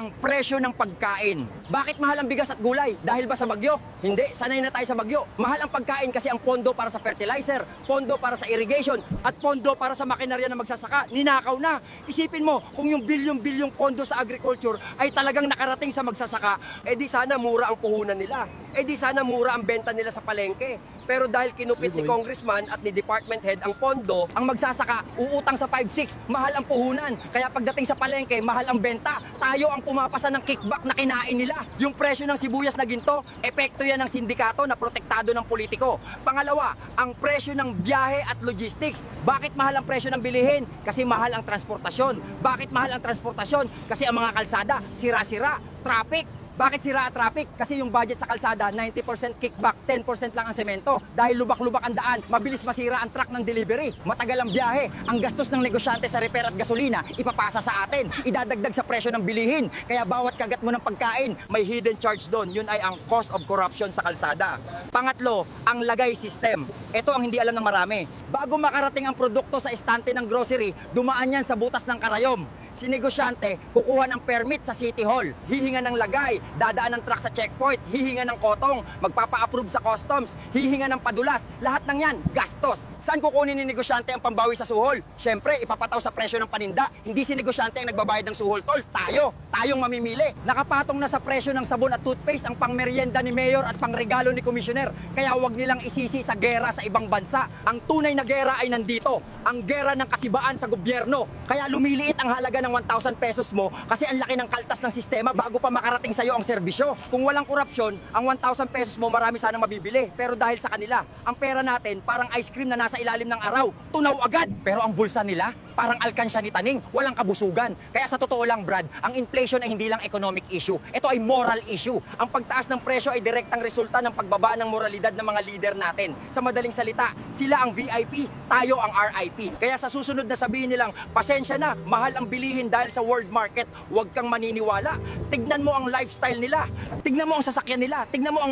ang presyo ng pagkain. Bakit mahal ang bigas at gulay? Dahil ba sa bagyo? Hindi, sanay na tayo sa bagyo. Mahal ang pagkain kasi ang pondo para sa fertilizer, pondo para sa irrigation, at pondo para sa makinarya na magsasaka, ninakaw na. Isipin mo, kung yung bilyong-bilyong pondo sa agriculture ay talagang nakarating sa magsasaka, di sana mura ang puhunan nila. Di sana mura ang benta nila sa palengke. Pero dahil kinupit ni congressman at ni department head ang pondo, ang magsasaka uutang sa 5-6, mahal ang puhunan. Kaya pagdating sa palengke, mahal ang benta. Tayo ang pumapasa ng kickback na kinain nila. Yung presyo ng sibuyas na ginto, epekto yan ng sindikato na protektado ng politiko. Pangalawa, ang presyo ng biyahe at logistics. Bakit mahal ang presyo ng bilihin? Kasi mahal ang transportasyon. Bakit mahal ang transportasyon? Kasi ang mga kalsada, sira-sira, traffic. Bakit sira ang traffic? Kasi yung budget sa kalsada, 90% kickback, 10% lang ang semento. Dahil lubak-lubak ang daan, mabilis masira ang truck ng delivery. Matagal ang biyahe. Ang gastos ng negosyante sa repair at gasolina, ipapasa sa atin. Idadagdag sa presyo ng bilihin. Kaya bawat kagat mo ng pagkain, may hidden charge doon. Yun ay ang cost of corruption sa kalsada. Pangatlo, ang lagay system. Ito ang hindi alam ng marami. Bago makarating ang produkto sa estante ng grocery, dumaan yan sa butas ng karayom. Si negosyante, kukuha ng permit sa City Hall, hihinga ng lagay, dadaan ng truck sa checkpoint, hihinga ng kotong, magpapa-approve sa customs, hihinga ng padulas, lahat ng yan, gastos. Saan kukunin ni negosyante ang pambawi sa suhol? Siyempre, ipapataw sa presyo ng paninda. Hindi si negosyante ang nagbabayad ng suhol tol, tayong mamimili. Nakapatong na sa presyo ng sabon at toothpaste ang pangmeryenda ni Mayor at pangregalo ni Commissioner. Kaya huwag nilang isisi sa gera sa ibang bansa. Ang tunay na gera ay nandito, ang gera ng kasibaan sa gobyerno. Kaya lumiliit ang halaga ng 1,000 pesos mo kasi ang laki ng kaltas ng sistema bago pa makarating sa'yo ang serbisyo. Kung walang korupsyon, ang 1,000 pesos mo marami sanang mabibili. Pero dahil sa kanila, ang pera natin parang ice cream na nasa ilalim ng araw, tunaw agad. Pero ang bulsa nila, parang alkansya ni Taning, walang kabusugan. Kaya sa totoo lang Brad, ang inflation ay hindi lang economic issue. Ito ay moral issue. Ang pagtaas ng presyo ay direktang resulta ng pagbaba ng moralidad ng mga leader natin. Sa madaling salita, sila ang VIP, tayo ang RIP. Kaya sa susunod na sabihin nilang, pasensya na, mahal ang bilihin dahil sa world market, huwag kang maniniwala. Tignan mo ang lifestyle nila. Tignan mo ang sasakyan nila. Tignan mo ang